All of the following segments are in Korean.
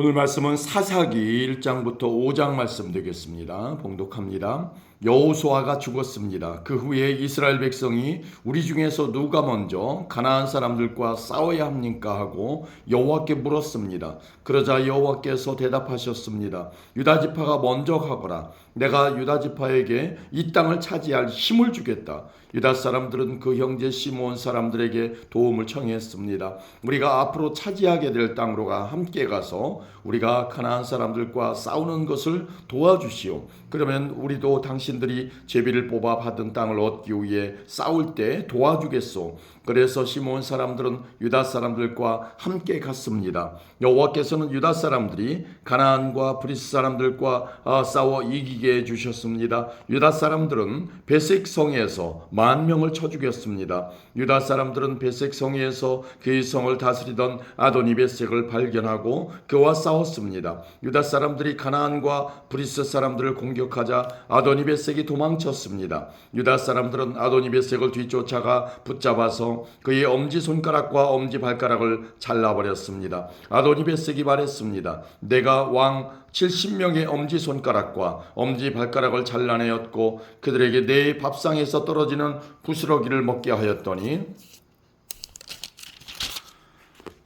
오늘 말씀은 사사기 1장부터 5장 말씀 되겠습니다. 봉독합니다. 여호수아가 죽었습니다. 그 후에 이스라엘 백성이 우리 중에서 누가 먼저 가나안 사람들과 싸워야 합니까 하고 여호와께 물었습니다. 그러자 여호와께서 대답하셨습니다. 유다 지파가 먼저 가거라. 내가 유다 지파에게 이 땅을 차지할 힘을 주겠다. 유다 사람들은 그 형제 시므온 사람들에게 도움을 청했습니다. 우리가 앞으로 차지하게 될 땅으로가 함께 가서 우리가 가나안 사람들과 싸우는 것을 도와주시오. 그러면 우리도 당신들이 제비를 뽑아 받은 땅을 얻기 위해 싸울 때 도와주겠소. 그래서 시므온 사람들은 유다 사람들과 함께 갔습니다. 여호와께서는 유다 사람들이 가나안과 브리스 사람들과 싸워 이기게 해주셨습니다. 유다 사람들은 베색 성에서 10,000명을 쳐 죽였습니다. 유다 사람들은 베색 성에서 그 성을 다스리던 아도니베섹을 발견하고 그와 싸웠습니다. 유다 사람들이 가나안과 브리스 사람들을 공격하자 아도니베섹이 도망쳤습니다. 유다 사람들은 아도니베섹을 뒤쫓아가 붙잡아서 그의 엄지손가락과 엄지발가락을 잘라버렸습니다. 아도니베섹이 말했습니다. 내가 왕 70명의 엄지손가락과 엄지발가락을 잘라내었고 그들에게 내 밥상에서 떨어지는 부스러기를 먹게 하였더니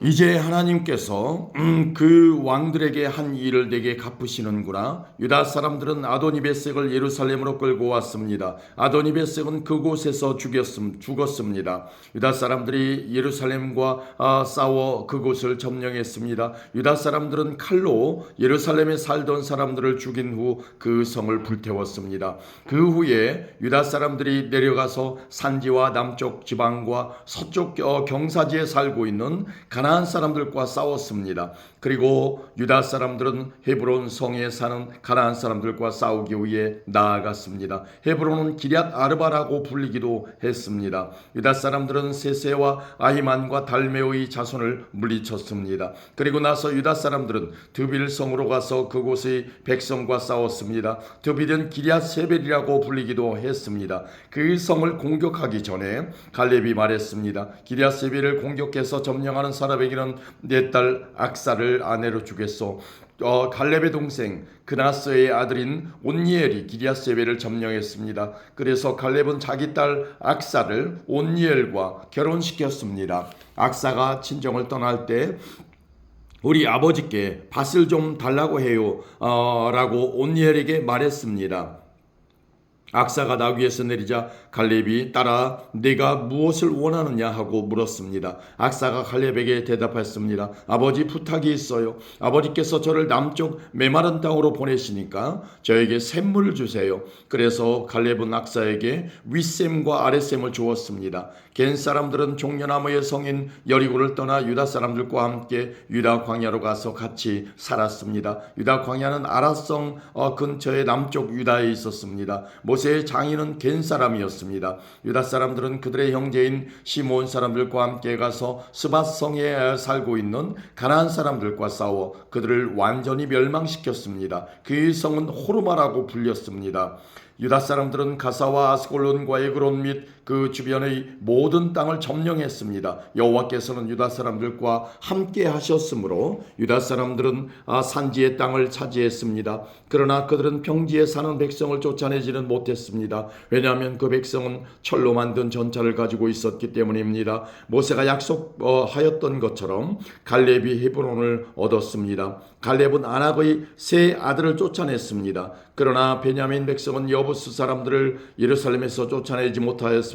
이제 하나님께서 그 왕들에게 한 일을 내게 갚으시는구나. 유다 사람들은 아도니베섹을 예루살렘으로 끌고 왔습니다. 아도니베섹은 그곳에서 죽었습니다. 유다 사람들이 예루살렘과 싸워 그곳을 점령했습니다. 유다 사람들은 칼로 예루살렘에 살던 사람들을 죽인 후 그 성을 불태웠습니다. 그 후에 유다 사람들이 내려가서 산지와 남쪽 지방과 서쪽 경사지에 살고 있는 가나안 사람들과 싸웠습니다. 그리고 유다 사람들은 헤브론 성에 사는 가나안 사람들과 싸우기 위해 나아갔습니다. 헤브론은 기럇 아르바라고 불리기도 했습니다. 유다 사람들은 세세와 아히만과 달메오의 자손을 물리쳤습니다. 그리고 나서 유다 사람들은 드빌 성으로 가서 그곳의 백성과 싸웠습니다. 드빌은 기럇 세벨이라고 불리기도 했습니다. 그 성을 공격하기 전에 갈렙이 말했습니다. 기럇 세벨을 공격해서 점령하는 사람에게는 내 딸 악사를 아내로 주겠소. 갈렙의 동생 그나스의 아들인 온니엘이 기럇 세벨을 점령했습니다. 그래서 갈렙은 자기 딸 악사를 온니엘과 결혼시켰습니다. 악사가 친정을 떠날 때 우리 아버지께 밭을 좀 달라고 해요 라고 온니엘에게 말했습니다. 악사가 나귀에서 내리자 갈렙이 따라 네가 무엇을 원하느냐 하고 물었습니다. 악사가 갈렙에게 대답했습니다. 아버지, 부탁이 있어요. 아버지께서 저를 남쪽 메마른 땅으로 보내시니까 저에게 샘물을 주세요. 그래서 갈렙은 악사에게 윗샘과 아랫샘을 주었습니다. 겐 사람들은 종려나무의 성인 여리고를 떠나 유다 사람들과 함께 유다 광야로 가서 같이 살았습니다. 유다 광야는 아라성 근처의 남쪽 유다에 있었습니다. 모세의 장인은 겐 사람이었습니다. 유다 사람들은 그들의 형제인 시므온 사람들과 함께 가서 스밧성에 살고 있는 가나안 사람들과 싸워 그들을 완전히 멸망시켰습니다. 그 성은 호르마라고 불렸습니다. 유다 사람들은 가사와 아스골론과 에그론 및 그 주변의 모든 땅을 점령했습니다. 여호와께서는 유다 사람들과 함께 하셨으므로 유다 사람들은 산지의 땅을 차지했습니다. 그러나 그들은 평지에 사는 백성을 쫓아내지는 못했습니다. 왜냐하면 그 백성은 철로 만든 전차를 가지고 있었기 때문입니다. 모세가 약속하였던 것처럼 갈렙이 헤브론을 얻었습니다. 갈렙은 아낙의 세 아들을 쫓아냈습니다. 그러나 베냐민 백성은 여부스 사람들을 예루살렘에서 쫓아내지 못하였습니다.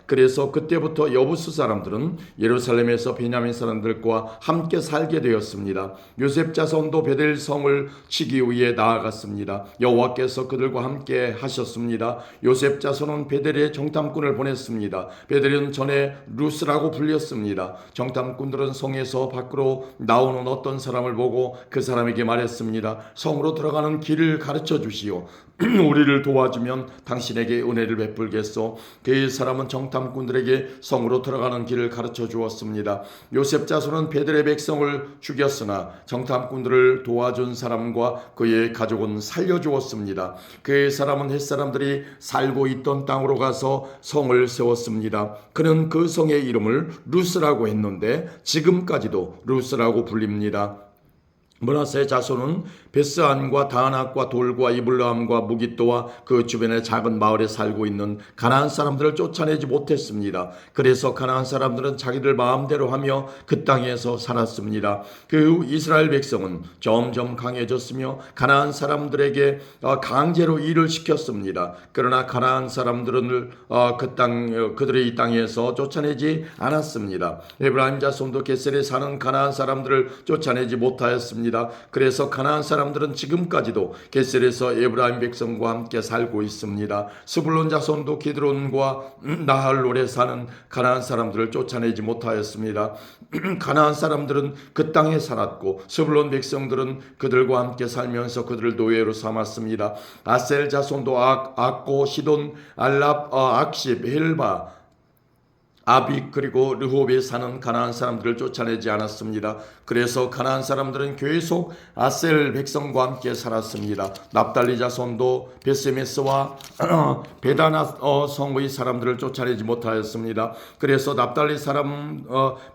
그래서 그때부터 여부스 사람들은 예루살렘에서 베냐민 사람들과 함께 살게 되었습니다. 요셉 자손도 베델 성을 치기 위해 나아갔습니다. 여호와께서 그들과 함께 하셨습니다. 요셉 자손은 베델에 정탐꾼을 보냈습니다. 베델은 전에 루스라고 불렸습니다. 정탐꾼들은 성에서 밖으로 나오는 어떤 사람을 보고 그 사람에게 말했습니다. 성으로 들어가는 길을 가르쳐 주시오. 우리를 도와주면 당신에게 은혜를 베풀겠소. 그 사람은 정탐꾼들에게 성으로 들어가는 길을 가르쳐 주었습니다. 요셉 자손은 베델의 백성을 죽였으나 정탐꾼들을 도와준 사람과 그의 가족은 살려주었습니다. 그 사람은 햇사람들이 살고 있던 땅으로 가서 성을 세웠습니다. 그는 그 성의 이름을 루스라고 했는데 지금까지도 루스라고 불립니다. 므낫세 자손은 베스안과 다낙과 돌과 이블라함과 무깃도와 그 주변의 작은 마을에 살고 있는 가나안 사람들을 쫓아내지 못했습니다. 그래서 가나안 사람들은 자기들 마음대로 하며 그 땅에서 살았습니다. 그 이스라엘 백성은 점점 강해졌으며 가나안 사람들에게 강제로 일을 시켰습니다. 그러나 가나안 사람들은 그들의 이 땅에서 쫓아내지 않았습니다. 에브라임 자손도 게셀에 사는 가나안 사람들을 쫓아내지 못하였습니다. 그래서 가나안 사람들은 지금까지도 게셀에서 에브라임 백성과 함께 살고 있습니다. 스불론 자손도 기드론과 나할롤에 사는 가나안 사람들을 쫓아내지 못하였습니다. 가나안 사람들은 그 땅에 살았고 스불론 백성들은 그들과 함께 살면서 그들을 노예로 삼았습니다. 아셀 자손도 악고 시돈 알랍 악십 헬바 아빅 그리고 르홉에 사는 가나안 사람들을 쫓아내지 않았습니다. 그래서 가나안 사람들은 계속 아셀 백성과 함께 살았습니다. 납달리 자손도 베세메스와 베다나 성의 사람들을 쫓아내지 못하였습니다. 그래서 납달리 사람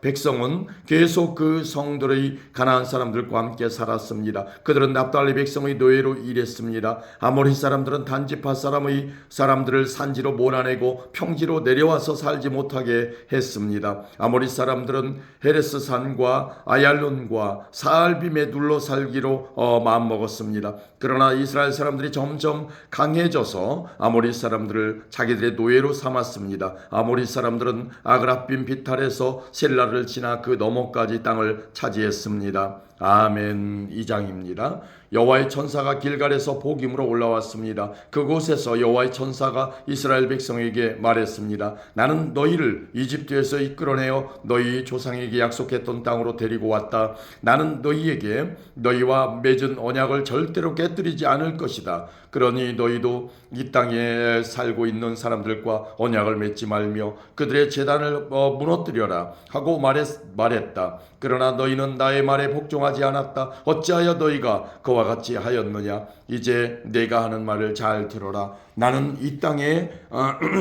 백성은 계속 그 성들의 가나안 사람들과 함께 살았습니다. 그들은 납달리 백성의 노예로 일했습니다. 아모리 사람들은 단지파 사람들을 산지로 몰아내고 평지로 내려와서 살지 못하게 했습니다. 아모리 사람들은 헤레스 산과 아얄론과 사알빔에 둘러 살기로 마음먹었습니다. 그러나 이스라엘 사람들이 점점 강해져서 아모리 사람들을 자기들의 노예로 삼았습니다. 아모리 사람들은 아그라빔 비탈에서 셀라를 지나 그 너머까지 땅을 차지했습니다. 아멘. 2장입니다. 여호와의 천사가 길갈에서 복임으로 올라왔습니다. 그곳에서 여호와의 천사가 이스라엘 백성에게 말했습니다. 나는 너희를 이집트에서 이끌어내어 너희 조상에게 약속했던 땅으로 데리고 왔다. 나는 너희에게 너희와 맺은 언약을 절대로 깨뜨리지 않을 것이다. 그러니 너희도 이 땅에 살고 있는 사람들과 언약을 맺지 말며 그들의 제단을 무너뜨려라 하고 말했다. 그러나 너희는 나의 말에 복종하지 않았다. 어찌하여 너희가 그와 같이 하였느냐? 이제 내가 하는 말을 잘 들어라. 나는 이 땅에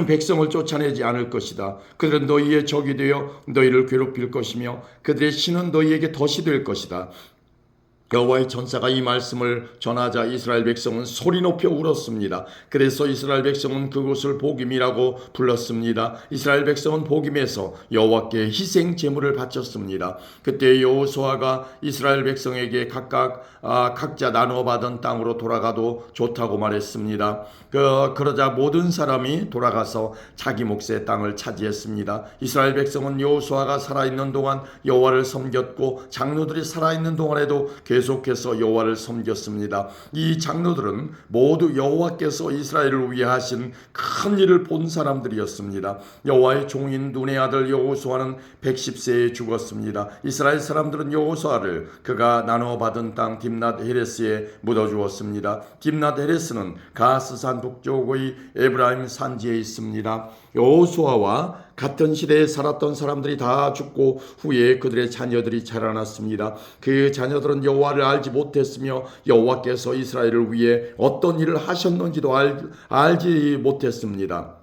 백성을 쫓아내지 않을 것이다. 그들은 너희의 적이 되어 너희를 괴롭힐 것이며 그들의 신은 너희에게 덫이 될 것이다. 여호와의 천사가 이 말씀을 전하자 이스라엘 백성은 소리 높여 울었습니다. 그래서 이스라엘 백성은 그곳을 복임이라고 불렀습니다. 이스라엘 백성은 복임에서 여호와께 희생 제물을 바쳤습니다. 그때 여호수아가 이스라엘 백성에게 각자 나누어 받은 땅으로 돌아가도 좋다고 말했습니다. 그러자 모든 사람이 돌아가서 자기 몫의 땅을 차지했습니다. 이스라엘 백성은 여호수아가 살아있는 동안 여호와를 섬겼고 장로들이 살아있는 동안에도 계속해서 여호와를 섬겼습니다. 이 장로들은 모두 여호와께서 이스라엘을 위해 하신 큰 일을 본 사람들이었습니다. 여호와의 종인 눈의 아들 여호수아는 110세에 죽었습니다. 이스라엘 사람들은 여호수아를 그가 나누어 받은 땅 딥낫 헤레스에 묻어주었습니다. 딥낫 헤레스는 가스산 북쪽의 에브라임 산지에 있습니다. 여호수아와 같은 시대에 살았던 사람들이 다 죽고 후에 그들의 자녀들이 자라났습니다. 그 자녀들은 여호와를 알지 못했으며 여호와께서 이스라엘을 위해 어떤 일을 하셨는지도 알지 못했습니다.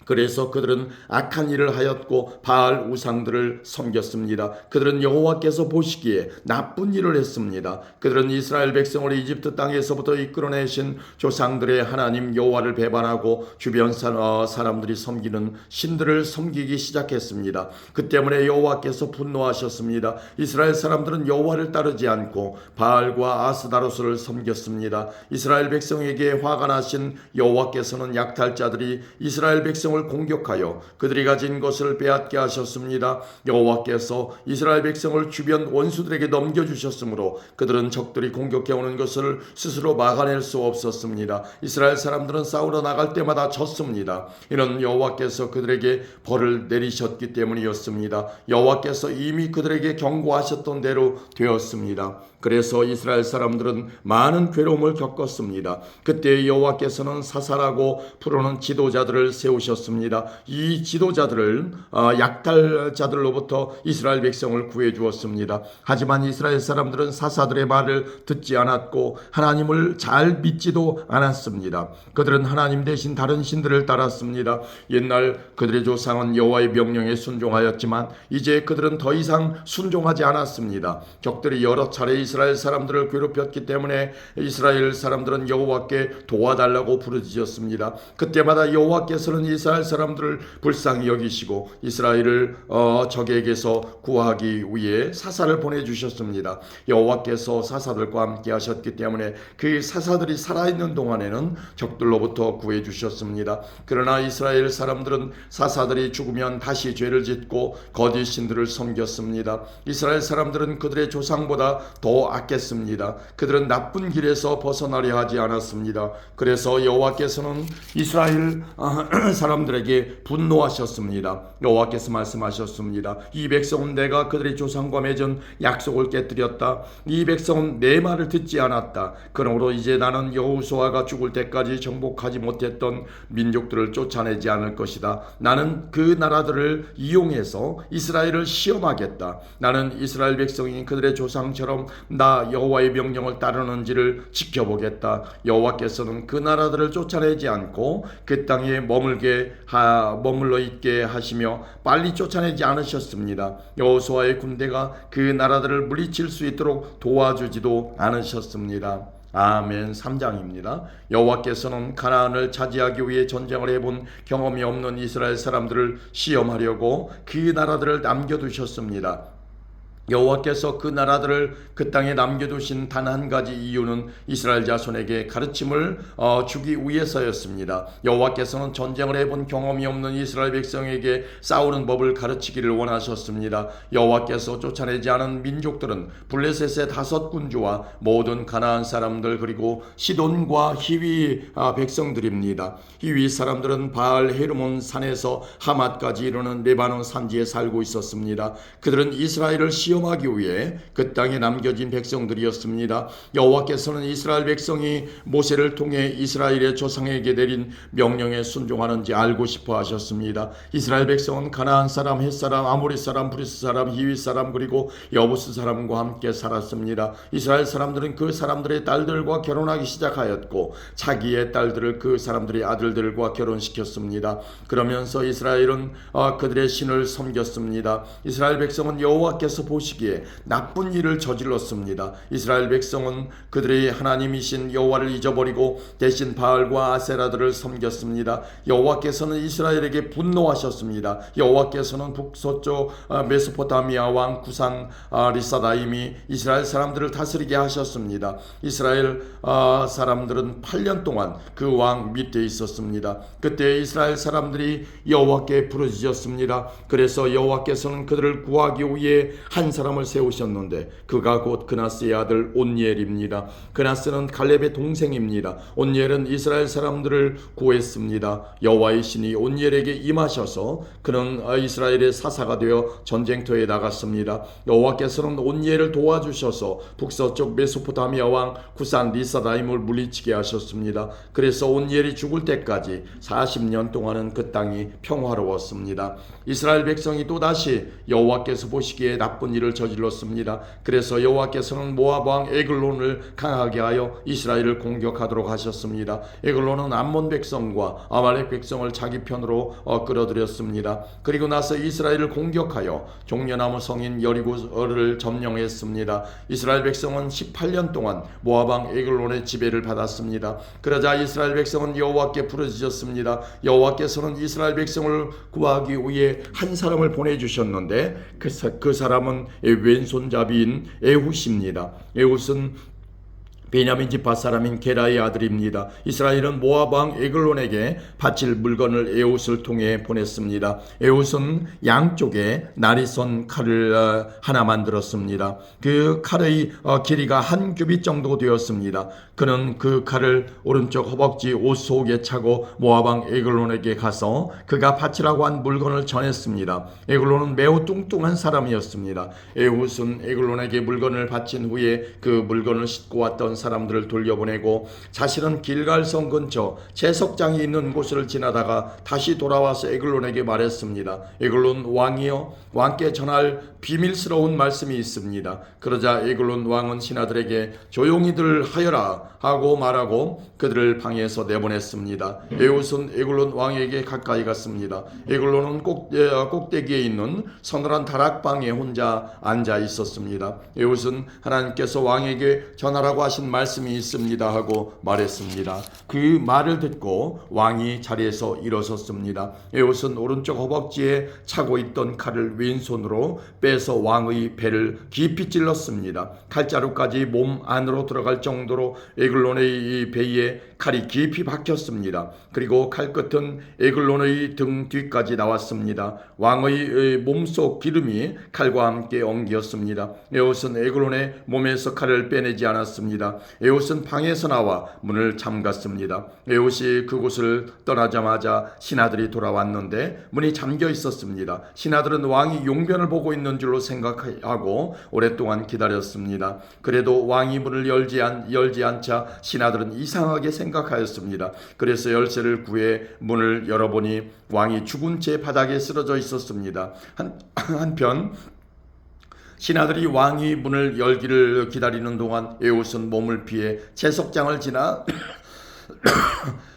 그래서 그들은 악한 일을 하였고 바알 우상들을 섬겼습니다. 그들은 여호와께서 보시기에 나쁜 일을 했습니다. 그들은 이스라엘 백성을 이집트 땅에서부터 이끌어내신 조상들의 하나님 여호와를 배반하고 주변 사람들이 섬기는 신들을 섬기기 시작했습니다. 그 때문에 여호와께서 분노하셨습니다. 이스라엘 사람들은 여호와를 따르지 않고 바알과 아스다로스를 섬겼습니다. 이스라엘 백성에게 화가 나신 여호와께서는 약탈자들이 이스라엘 백성을 공격하여 그들이 가진 것을 빼앗게 하셨습니다. 여호와께서 이스라엘 백성을 주변 원수들에게 넘겨주셨으므로 그들은 적들이 공격해오는 것을 스스로 막아낼 수 없었습니다. 이스라엘 사람들은 싸우러 나갈 때마다 졌습니다. 이는 여호와께서 그들에게 벌을 내리셨기 때문이었습니다. 여호와께서 이미 그들에게 경고하셨던 대로 되었습니다. 그래서 이스라엘 사람들은 많은 괴로움을 겪었습니다. 그때 여호와께서는 사살하고 풀어놓은 지도자들을 세우셨습니다. 주었습니다. 이 지도자들을 약탈자들로부터 이스라엘 백성을 구해 주었습니다. 하지만 이스라엘 사람들은 사사들의 말을 듣지 않았고 하나님을 잘 믿지도 않았습니다. 그들은 하나님 대신 다른 신들을 따랐습니다. 옛날 그들의 조상은 여호와의 명령에 순종하였지만 이제 그들은 더 이상 순종하지 않았습니다. 적들이 여러 차례 이스라엘 사람들을 괴롭혔기 때문에 이스라엘 사람들은 여호와께 도와달라고 부르짖었습니다. 그때마다 여호와께서는 이스라엘 사람들을 불쌍히 여기시고 이스라엘을 적에게서 구하기 위해 사사를 보내주셨습니다. 여호와께서 사사들과 함께 하셨기 때문에 그 사사들이 살아있는 동안에는 적들로부터 구해주셨습니다. 그러나 이스라엘 사람들은 사사들이 죽으면 다시 죄를 짓고 거짓 신들을 섬겼습니다. 이스라엘 사람들은 그들의 조상보다 더 악했습니다. 그들은 나쁜 길에서 벗어나려 하지 않았습니다. 그래서 여호와께서는 이스라엘 사람들에게 분노하셨습니다. 여호와께서 말씀하셨습니다. 이 백성은 내가 그들의 조상과 맺은 약속을 깨뜨렸다. 이 백성은 내 말을 듣지 않았다. 그러므로 이제 나는 여호수아가 죽을 때까지 정복하지 못했던 민족들을 쫓아내지 않을 것이다. 나는 그 나라들을 이용해서 이스라엘을 시험하겠다. 나는 이스라엘 백성이 그들의 조상처럼 나 여호와의 명령을 따르는지를 지켜보겠다. 여호와께서는 그 나라들을 쫓아내지 않고 그 땅에 머물러 있게 하시며 빨리 쫓아내지 않으셨습니다. 여호수아의 군대가 그 나라들을 물리칠 수 있도록 도와주지도 않으셨습니다. 아멘. 3장입니다. 여호와께서는 가나안을 차지하기 위해 전쟁을 해본 경험이 없는 이스라엘 사람들을 시험하려고 그 나라들을 남겨두셨습니다. 여호와께서 그 나라들을 그 땅에 남겨두신 단 한 가지 이유는 이스라엘 자손에게 가르침을 주기 위해서였습니다. 여호와께서는 전쟁을 해본 경험이 없는 이스라엘 백성에게 싸우는 법을 가르치기를 원하셨습니다. 여호와께서 쫓아내지 않은 민족들은 블레셋의 5군주와 모든 가나안 사람들 그리고 시돈과 히위 백성들입니다. 히위 사람들은 바알 헤르몬 산에서 하맛까지 이르는 레바논 산지에 살고 있었습니다. 그들은 이스라엘을 시험하기 위해 그 땅에 남겨진 백성들이었습니다. 여호와께서는 이스라엘 백성이 모세를 통해 이스라엘의 조상에게 내린 명령에 순종하는지 알고 싶어 하셨습니다. 이스라엘 백성은 가나안 사람, 헷 사람, 아모리 사람, 브리스 사람, 히위 사람 그리고 여부스 사람과 함께 살았습니다. 이스라엘 사람들은 그 사람들의 딸들과 결혼하기 시작하였고 자기의 딸들을 그 사람들의 아들들과 결혼시켰습니다. 그러면서 이스라엘은 그들의 신을 섬겼습니다. 이스라엘 백성은 여호와께서 보시기에 나쁜 일을 저질렀습니다. 이스라엘 백성은 그들의 하나님이신 여호와를 잊어버리고 대신 바알과 아세라들을 섬겼습니다. 여호와께서는 이스라엘에게 분노하셨습니다. 여호와께서는 북서쪽 메소포타미아 왕 구산 리사다임이 이스라엘 사람들을 다스리게 하셨습니다. 이스라엘 사람들은 8년 동안 그 왕 밑에 있었습니다. 그때 이스라엘 사람들이 여호와께 부르짖었습니다. 그래서 여호와께서는 그들을 구하기 위해 한 사람을 세우셨는데 그가 곧 그나스의 아들 온니엘입니다. 그나스는 갈렙의 동생입니다. 온니엘은 이스라엘 사람들을 구했습니다. 여호와의 신이 온니엘에게 임하셔서 그는 이스라엘의 사사가 되어 전쟁터에 나갔습니다. 여호와께서는 온니엘을 도와주셔서 북서쪽 메소포타미아 왕 구산 리사다임을 물리치게 하셨습니다. 그래서 온니엘이 죽을 때까지 40년 동안은 그 땅이 평화로웠습니다. 이스라엘 백성이 또다시 여호와께서 보시기에 나쁜 일을 저질렀습니다. 그래서 여호와께서는 모압 왕 에글론을 강하게 하여 이스라엘을 공격하도록 하셨습니다. 에글론은 암몬 백성과 아말렉 백성을 자기 편으로 끌어들였습니다. 그리고 나서 이스라엘을 공격하여 종려나무 성인 여리고를 점령했습니다. 이스라엘 백성은 18년 동안 모압 왕 에글론의 지배를 받았습니다. 그러자 이스라엘 백성은 여호와께 부르짖었습니다. 여호와께서는 이스라엘 백성을 구하기 위해 한 사람을 보내주셨는데 그 사람은 왼손잡이인 에훗입니다. 에훗은 베냐민 지파 사람인 게라의 아들입니다. 이스라엘은 모압 왕 에글론에게 바칠 물건을 에훗을 통해 보냈습니다. 에훗은 양쪽에 날이 선 칼을 하나 만들었습니다. 그 칼의 길이가 한 규빗 정도 되었습니다. 그는 그 칼을 오른쪽 허벅지 옷 속에 차고 모압 왕 에글론에게 가서 그가 바치라고 한 물건을 전했습니다. 에글론은 매우 뚱뚱한 사람이었습니다. 에훗은 에글론에게 물건을 바친 후에 그 물건을 싣고 왔던 사람들을 돌려보내고 자신은 길갈성 근처 제석장이 있는 곳을 지나다가 다시 돌아와서 에글론에게 말했습니다. 에글론 왕이여, 왕께 전할 비밀스러운 말씀이 있습니다. 그러자 에글론 왕은 신하들에게 조용히들 하여라 하고 말하고 그들을 방에서 내보냈습니다. 에웃은 에글론 왕에게 가까이 갔습니다. 에글론은 꼭대기에 있는 서늘한 다락방에 혼자 앉아 있었습니다. 에웃은 하나님께서 왕에게 전하라고 하신 말씀이 있습니다 하고 말했습니다. 그 말을 듣고 왕이 자리에서 일어섰습니다. 에웃은 오른쪽 허벅지에 차고 있던 칼을 왼손으로 빼서 왕의 배를 깊이 찔렀습니다. 칼자루까지 몸 안으로 들어갈 정도로 에글론의 이 배에 칼이 깊이 박혔습니다. 그리고 칼끝은 에글론의 등 뒤까지 나왔습니다. 왕의 몸속 기름이 칼과 함께 엉겼습니다. 에웃은 에글론의 몸에서 칼을 빼내지 않았습니다. 에웃은 방에서 나와 문을 잠갔습니다. 에웃이 그곳을 떠나자마자 신하들이 돌아왔는데 문이 잠겨 있었습니다. 신하들은 왕이 용변을 보고 있는 줄로 생각하고 오랫동안 기다렸습니다. 그래도 왕이 문을 열지 않자 신하들은 이상하게 생각하였습니다. 그래서 열쇠를 구해 문을 열어보니 왕이 죽은 채 바닥에 쓰러져 있었습니다. 한편 신하들이 왕이 문을 열기를 기다리는 동안 에웃은 몸을 피해 제석장을 지나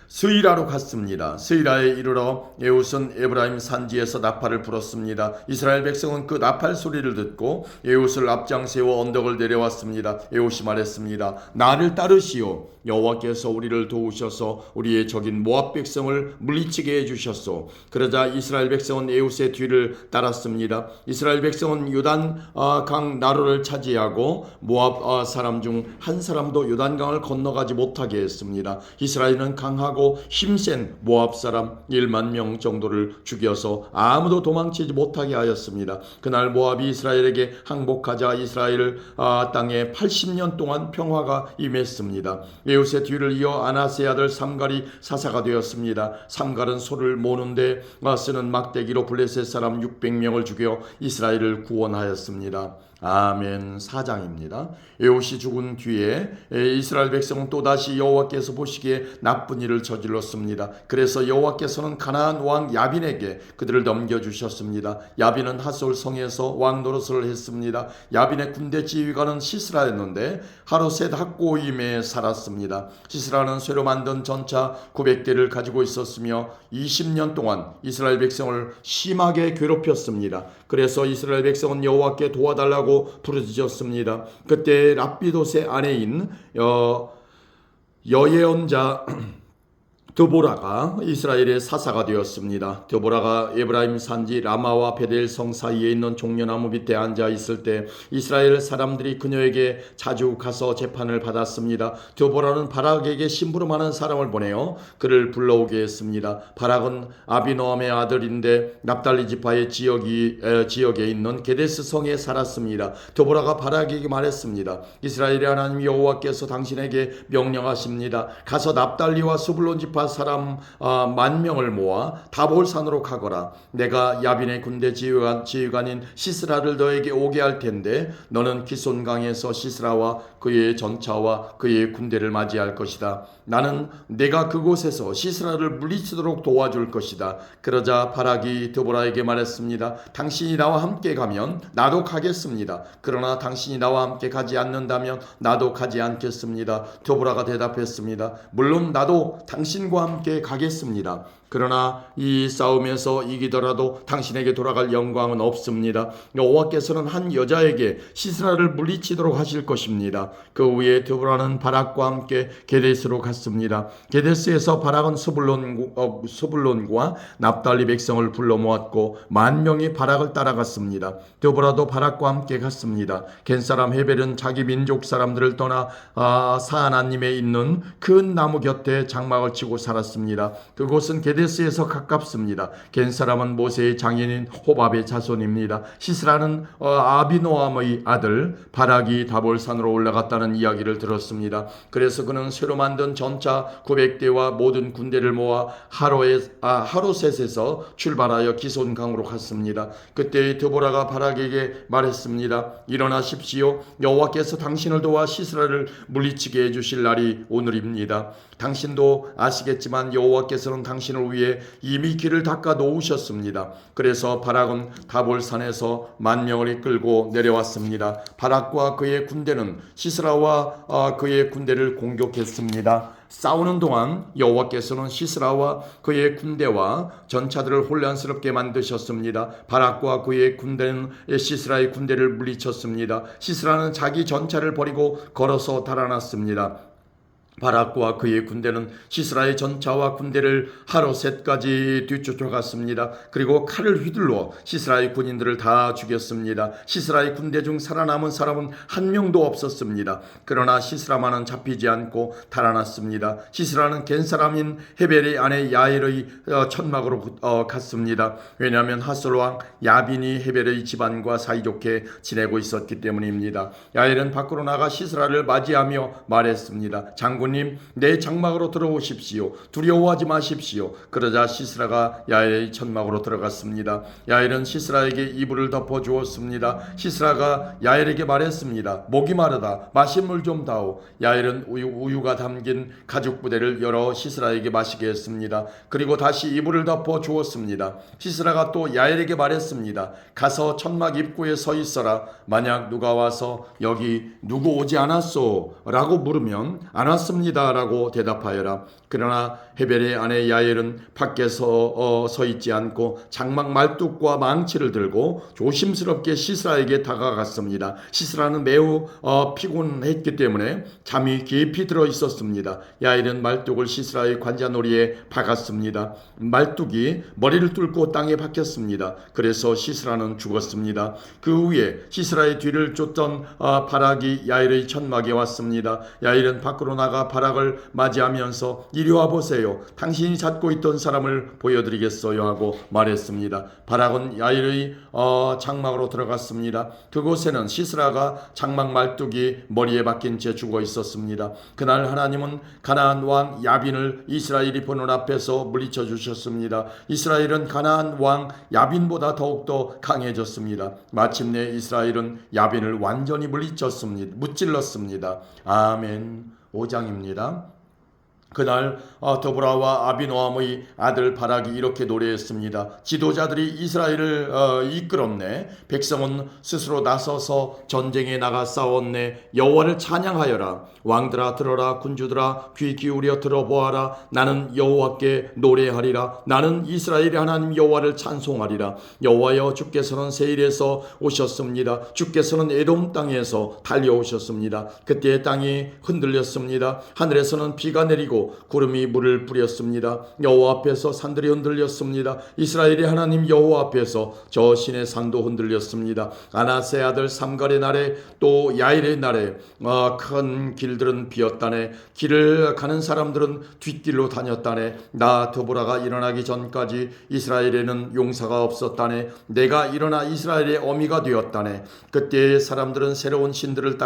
스이라로 갔습니다. 스이라에 이르러 에웃은 에브라임 산지에서 나팔을 불었습니다. 이스라엘 백성은 그 나팔 소리를 듣고 에웃을 앞장 세워 언덕을 내려왔습니다. 에웃이 말했습니다. 나를 따르시오. 여호와께서 우리를 도우셔서 우리의 적인 모압 백성을 물리치게 해주셨소. 그러자 이스라엘 백성은 에웃의 뒤를 따랐습니다. 이스라엘 백성은 요단 강 나루를 차지하고 모압 사람 중 한 사람도 요단강을 건너가지 못하게 했습니다. 이스라엘은 강하고 힘센 모압 사람 1만 명 정도를 죽여서 아무도 도망치지 못하게 하였습니다. 그날 모압이 이스라엘에게 항복하자 이스라엘 땅에 80년 동안 평화가 임했습니다. 에웃의 뒤를 이어 아나스의 아들 삼갈이 사사가 되었습니다. 삼갈은 소를 모는데 쓰는 막대기로 블레셋 사람 600명을 죽여 이스라엘을 구원하였습니다. 아멘. 4장입니다. 에웃이 죽은 뒤에 이스라엘 백성은 또다시 여호와께서 보시기에 나쁜 일을 저질렀습니다. 그래서 여호와께서는 가나안 왕 야빈에게 그들을 넘겨주셨습니다. 야빈은 하솔 성에서 왕 노릇을 했습니다. 야빈의 군대 지휘관은 시스라였는데 하루셋 학고임에 살았습니다. 시스라는 쇠로 만든 전차 900대를 가지고 있었으며 20년 동안 이스라엘 백성을 심하게 괴롭혔습니다. 그래서 이스라엘 백성은 여호와께 도와달라고 부르짖었습니다. 그때 랍비돗의 아내인 여예언자 드보라가 이스라엘의 사사가 되었습니다. 드보라가 에브라임 산지 라마와 베델 성 사이에 있는 종려나무 밑에 앉아 있을 때 이스라엘 사람들이 그녀에게 자주 가서 재판을 받았습니다. 드보라는 바락에게 심부름하는 사람을 보내어 그를 불러오게 했습니다. 바락은 아비노함의 아들인데 납달리 지파의 지역에 있는 게데스 성에 살았습니다. 드보라가 바락에게 말했습니다. 이스라엘의 하나님 여호와께서 당신에게 명령하십니다. 가서 납달리와 스불론 지파 사람 10,000명을 모아 다볼산으로 가거라. 내가 야빈의 군대 지휘관인 시스라를 너에게 오게 할 텐데 너는 기손강에서 시스라와 그의 전차와 그의 군대를 맞이할 것이다. 나는 내가 그곳에서 시스라를 물리치도록 도와줄 것이다. 그러자 바락이 드보라에게 말했습니다. 당신이 나와 함께 가면 나도 가겠습니다. 그러나 당신이 나와 함께 가지 않는다면 나도 가지 않겠습니다. 드보라가 대답했습니다. 물론 나도 당신과 함께 가겠습니다. 그러나 이 싸움에서 이기더라도 당신에게 돌아갈 영광은 없습니다. 여호와께서는 한 여자에게 시스라를 물리치도록 하실 것입니다. 그 후에 드보라는 바락과 함께 게데스로 갔습니다. 게데스에서 바락은 스불론과 납달리 백성을 불러 모았고 10,000명이 바락을 따라갔습니다. 드보라도 바락과 함께 갔습니다. 겐사람 헤벨은 자기 민족 사람들을 떠나 사하나님에 있는 큰 나무 곁에 장막을 치고 살았습니다. 그곳은 게데스 가데스에서 가깝습니다. 겐 사람은 모세의 장인인 호밥의 자손입니다. 시스라는 아비노함의 아들 바락이 다볼산으로 올라갔다는 이야기를 들었습니다. 그래서 그는 새로 만든 전차 900대와 모든 군대를 모아 하로셋에서 출발하여 기손강으로 갔습니다. 그때 드보라가 바락에게 말했습니다. 일어나십시오. 여호와께서 당신을 도와 시스라를 물리치게 해주실 날이 오늘입니다. 당신도 아시겠지만 여호와께서는 당신을 위해 이미 길을 닦아 놓으셨습니다. 그래서 바락은 다볼산에서 10,000명을 이끌고 내려왔습니다. 바락과 그의 군대는 시스라와 그의 군대를 공격했습니다. 싸우는 동안 여호와께서는 시스라와 그의 군대와 전차들을 혼란스럽게 만드셨습니다. 바락과 그의 군대는 시스라의 군대를 물리쳤습니다. 시스라는 자기 전차를 버리고 걸어서 달아났습니다. 바락과 그의 군대는 시스라의 전차와 군대를 하로셋까지 뒤쫓아갔습니다. 그리고 칼을 휘둘러 시스라의 군인들을 다 죽였습니다. 시스라의 군대 중 살아남은 사람은 한 명도 없었습니다. 그러나 시스라만은 잡히지 않고 달아났습니다. 시스라는 겐 사람인 헤벨의 아내 야엘의 천막으로 갔습니다. 왜냐하면 하솔 왕 야빈이 헤벨의 집안과 사이좋게 지내고 있었기 때문입니다. 야엘은 밖으로 나가 시스라를 맞이하며 말했습니다. 장군님, 내 장막으로 들어오십시오. 두려워하지 마십시오. 그러자 시스라가 야엘의 천막으로 들어갔습니다. 야엘은 시스라에게 이불을 덮어 주었습니다. 시스라가 야엘에게 말했습니다. 목이 마르다. 마실 물 좀 다오. 야엘은 우유가 담긴 가죽 부대를 열어 시스라에게 마시게 했습니다. 그리고 다시 이불을 덮어 주었습니다. 시스라가 또 야엘에게 말했습니다. 가서 천막 입구에 서 있어라. 만약 누가 와서 여기 누구 오지 않았소? 라고 물으면 안 왔습니다 라고 대답하여라. 그러나 헤벨의 아내 야엘은 밖에서 서 있지 않고 장막 말뚝과 망치를 들고 조심스럽게 시스라에게 다가갔습니다. 시스라는 매우 피곤했기 때문에 잠이 깊이 들어 있었습니다. 야엘은 말뚝을 시스라의 관자놀이에 박았습니다. 말뚝이 머리를 뚫고 땅에 박혔습니다. 그래서 시스라는 죽었습니다. 그 후에 시스라의 뒤를 쫓던 바락이 야엘의 천막에 왔습니다. 야엘은 밖으로 나가 바락을 맞이하면서 이리 와 보세요. 당신이 찾고 있던 사람을 보여드리겠어요 하고 말했습니다. 바락은 야엘의 장막으로 들어갔습니다. 그곳에는 시스라가 장막 말뚝이 머리에 박힌 채 죽어 있었습니다. 그날 하나님은 가나안 왕 야빈을 이스라엘이 보는 앞에서 물리쳐 주셨습니다. 이스라엘은 가나안 왕 야빈보다 더욱더 강해졌습니다. 마침내 이스라엘은 야빈을 완전히 무찔렀습니다. 아멘. 5장입니다. 그날 드보라와 아비노함의 아들 바락이 이렇게 노래했습니다. 지도자들이 이스라엘을 이끌었네. 백성은 스스로 나서서 전쟁에 나가 싸웠네. 여호와를 찬양하여라. 왕들아 들어라. 군주들아 귀 기울여 들어보아라. 나는 여호와께 노래하리라. 나는 이스라엘의 하나님 여호와를 찬송하리라. 여호와여, 주께서는 세일에서 오셨습니다. 주께서는 에돔 땅에서 달려오셨습니다. 그때 땅이 흔들렸습니다. 하늘에서는 비가 내리고 구름이 물을 뿌렸습니다. 여호와 앞에서 산들이 흔들렸습니다. 이스라엘의 하나님 여호와 앞에서 저 신의 산도 흔들렸습니다. 아나세 아들 삼갈의 날에 또 야일의 날에 큰 길들은 비었다네. 길을 가는 사람들은 뒷길로 다녔다네. 나 드보라가 일어나기 전까지 이스라엘에는 용사가 없었다네. 내가 일어나 이스라엘의 어미가 되었다네. 그때 사람들은 새로운 신들을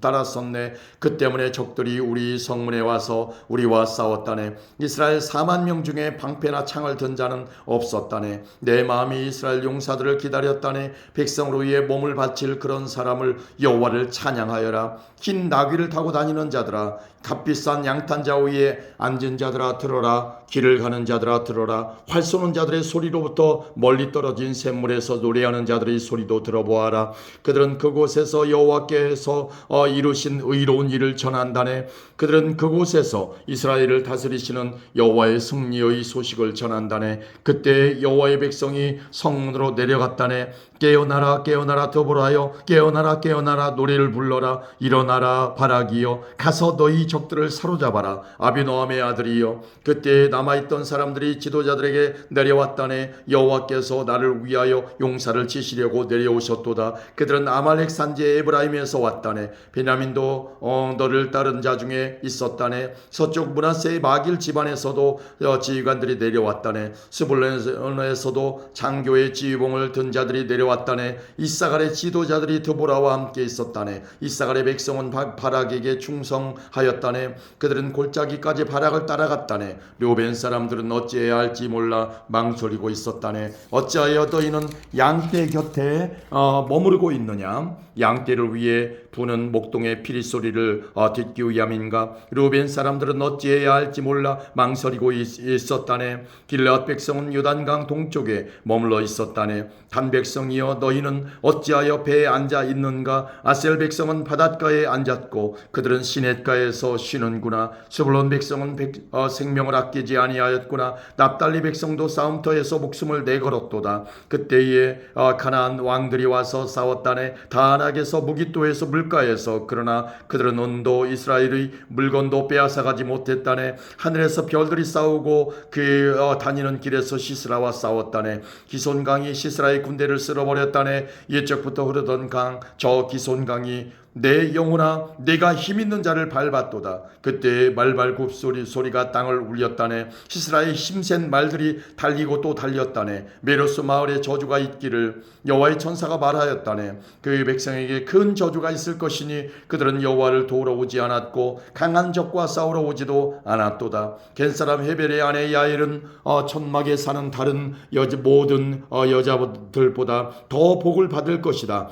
따랐었네. 그 때문에 적들이 우리 성문에 와서 우리와 싸웠다네. 이스라엘 40,000명 중에 방패나 창을 든 자는 없었다네. 내 마음이 이스라엘 용사들을 기다렸다네. 백성으로 위해 몸을 바칠 그런 사람을 여호와를 찬양하여라. 긴 나귀를 타고 다니는 자들아, 값비싼 양탄자 위에 앉은 자들아 들어라. 길을 가는 자들아 들어라. 활 쏘는 자들의 소리로부터 멀리 떨어진 샘물에서 노래하는 자들의 소리도 들어보아라. 그들은 그곳에서 여호와께서 이루신 의로운 일을 전한다네. 그들은 그곳에서 이스라엘을 다스리시는 여호와의 승리의 소식을 전한다네. 그때 여호와의 백성이 성문으로 내려갔다네. 깨어나라 깨어나라 드보라여, 깨어나라 깨어나라 노래를 불러라. 일어나라 바락이여, 가서 너희 적들을 사로잡아라. 아비노함의 아들이여. 그때 남아있던 사람들이 지도자들에게 내려왔다네. 여호와께서 나를 위하여 용사를 치시려고 내려오셨도다. 그들은 아말렉 산지 에브라임에서 왔다네. 베냐민도 너를 따른 자 중에 있었다네. 서쪽 므낫세의 마길 집안에서도 지휘관들이 내려왔다네. 스불론에서도 장교의 지휘봉을 든 자들이 내려왔다네. 이사갈의 지도자들이 드보라와 함께 있었다네. 이사갈의 백성은 바락에게 충성하였다네. 그들은 골짜기까지 바락을 따라갔다네. 르우벤 사람들은 어찌해야 할지 몰라 망설이고 있었다네. 어찌하여 너희는 양떼 곁에 머무르고 있느냐? 양떼를 위해 부는 목동의 피리 소리를 듣기 위함인가? 르우벤 사람들은 어찌해야 할지 몰라 망설이고 있었다네. 길앗 백성은 요단강 동쪽에 머물러 있었다네. 단 백성이여 너희는 어찌하여 배에 앉아 있는가? 아셀 백성은 바닷가에 앉았고 그들은 시냇가에서 쉬는구나. 스불론 백성은 생명을 아끼지 아니하였구나. 납달리 백성도 싸움터에서 목숨을 내걸었도다. 그때에 가나안 왕들이 와서 싸웠다네. 다안악에서 무깃도에서 물가에서. 그러나 그들은 온도 이스라엘의 물건도 빼앗아가지 못했다네. 하늘에서 별들이 싸우고 다니는 길에서 시스라와 싸웠다네. 기손강이 시스라의 군대를 쓸어버렸다네. 옛적부터 흐르던 강 저 기손강이 내 영혼아 내가 힘있는 자를 밟았도다. 그때 말발굽 소리가 땅을 울렸다네. 시스라의 힘센 말들이 달리고 또 달렸다네. 메로스 마을에 저주가 있기를 여호와의 천사가 말하였다네. 그 백성에게 큰 저주가 있을 것이니 그들은 여호와를 도우러 오지 않았고 강한 적과 싸우러 오지도 않았도다. 겐사람 헤벨의 아내 야엘은 천막에 사는 다른 모든 여자들보다 더 복을 받을 것이다.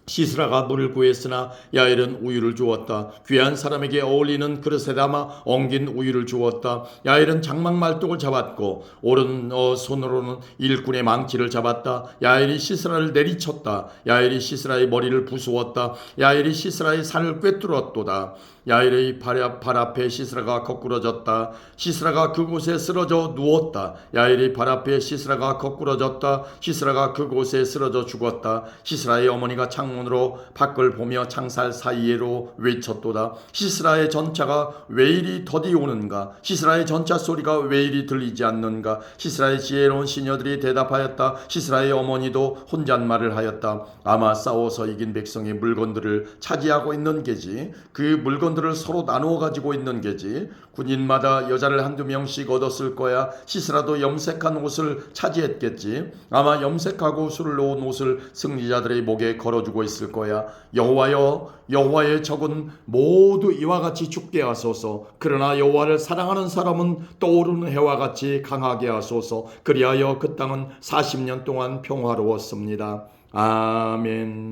시스라가 물을 구했으나 야엘은 우유를 주었다. 귀한 사람에게 어울리는 그릇에 담아 엉긴 우유를 주었다. 야엘은 장막 말뚝을 잡았고 오른 손으로는 일꾼의 망치를 잡았다. 야엘이 시스라를 내리쳤다. 야엘이 시스라의 머리를 부수었다. 야엘이 시스라의 살을 꿰뚫었도다. 야엘의 발 앞에 시스라가 거꾸러졌다. 시스라가 그곳에 쓰러져 누웠다. 야엘의 발 앞에 시스라가 거꾸러졌다. 시스라가 그곳에 쓰러져 죽었다. 시스라의 어머니가 창문으로 밖을 보며 창살 사이에로 외쳤도다. 시스라의 전차가 왜 이리 더디 오는가? 시스라의 전차 소리가 왜 이리 들리지 않는가? 시스라의 지혜로운 시녀들이 대답하였다. 시스라의 어머니도 혼잣말을 하였다. 아마 싸워서 이긴 백성의 물건들을 차지하고 있는 게지. 그 물건들을 서로 나누어 가지고 있는 게지. 군인마다 여자를 한두 명씩 얻었을 거야. 시스라도 염색한 옷을 차지했겠지. 아마 염색하고 술을 놓은 옷을 승리자들의 목에 걸어주고 있을 거야. 여호와여, 여호와의 적은 모두 이와 같이 죽게 하소서. 그러나 여호와를 사랑하는 사람은 떠오르는 해와 같이 강하게 하소서. 그리하여 그 땅은 40년 동안 평화로웠습니다. 아멘.